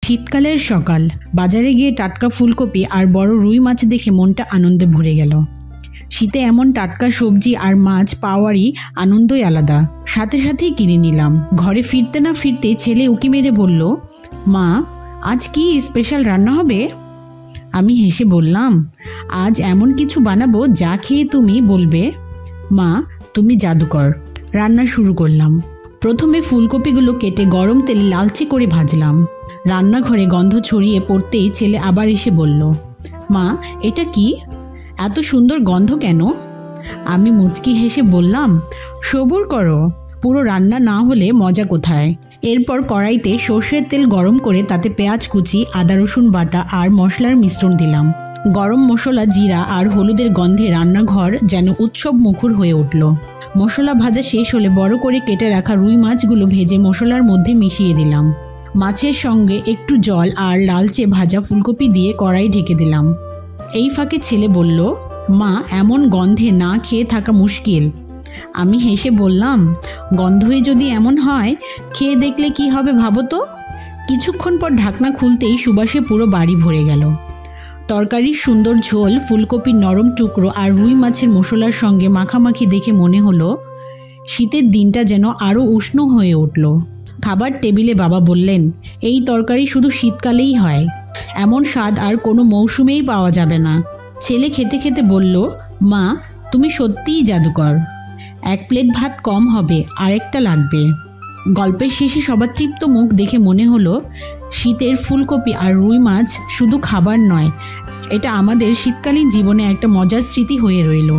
শীতকালের সকাল। বাজারে গিয়ে টাটকা ফুলকপি আর বড় রুই মাছ দেখে মনটা আনন্দে ভরে গেল। শীতে এমন টাটকা সবজি আর মাছ পাওয়ারই আনন্দই আলাদা। সাথে সাথেই কিনে নিলাম। ঘরে ফিরতে না ফিরতে ছেলে উকি মেরে বলল, মা, আজ কি স্পেশাল রান্না হবে? আমি হেসে বললাম, আজ এমন কিছু বানাবো যা খেয়ে তুমি বলবে, মা তুমি জাদুকর। রান্না শুরু করলাম। প্রথমে ফুলকপিগুলো কেটে গরম তেলে লালচে করে ভাজলাম। রান্নাঘরে গন্ধ ছড়িয়ে পড়তেই ছেলে আবার এসে বলল, মা এটা কি? এত সুন্দর গন্ধ কেন? আমি মুচকি হেসে বললাম, সবুর করো, পুরো রান্না না হলে মজা কোথায়। এরপর কড়াইতে সর্ষের তেল গরম করে তাতে পেঁয়াজ কুচি, আদা রসুন বাটা আর মশলার মিশ্রণ দিলাম। গরম মশলা, জিরা আর হলুদের গন্ধে রান্নাঘর যেন উৎসব মুখর হয়ে উঠল। মশলা ভাজা শেষ হলে বড় করে কেটে রাখা রুই মাছগুলো ভেজে মশলার মধ্যে মিশিয়ে দিলাম। মাছের সঙ্গে একটু জল আর লালচে ভাজা ফুলকপি দিয়ে কড়াই ঢেকে দিলাম। এই ফাঁকে ছেলে বলল, মা এমন গন্ধে না খেয়ে থাকা মুশকিল। আমি হেসে বললাম, গন্ধই যদি এমন হয়, খেয়ে দেখলে কি হবে ভাবো তো। কিছুক্ষণ পর ঢাকনা খুলতেই সুবাসে পুরো বাড়ি ভরে গেল। তরকারির সুন্দর ঝোল, ফুলকপির নরম টুকরো আর রুই মাছের মশলার সঙ্গে মাখামাখি দেখে মনে হলো শীতের দিনটা যেন আরও উষ্ণ হয়ে উঠল। খাবার টেবিলে বাবা বললেন, এই তরকারি শুধু শীতকালেই হয়, এমন স্বাদ আর কোনো মৌসুমেই পাওয়া যাবে না। ছেলে খেতে খেতে বলল, মা তুমি সত্যিই জাদুকর। এক প্লেট ভাত কম হবে, আরেকটা লাগবে। গল্পের শেষে সবার তৃপ্ত মুখ দেখে মনে হলো শীতের ফুলকপি আর রুই মাছ শুধু খাবার নয়, এটা আমাদের শীতকালীন জীবনে একটা মজার স্মৃতি হয়ে রইল।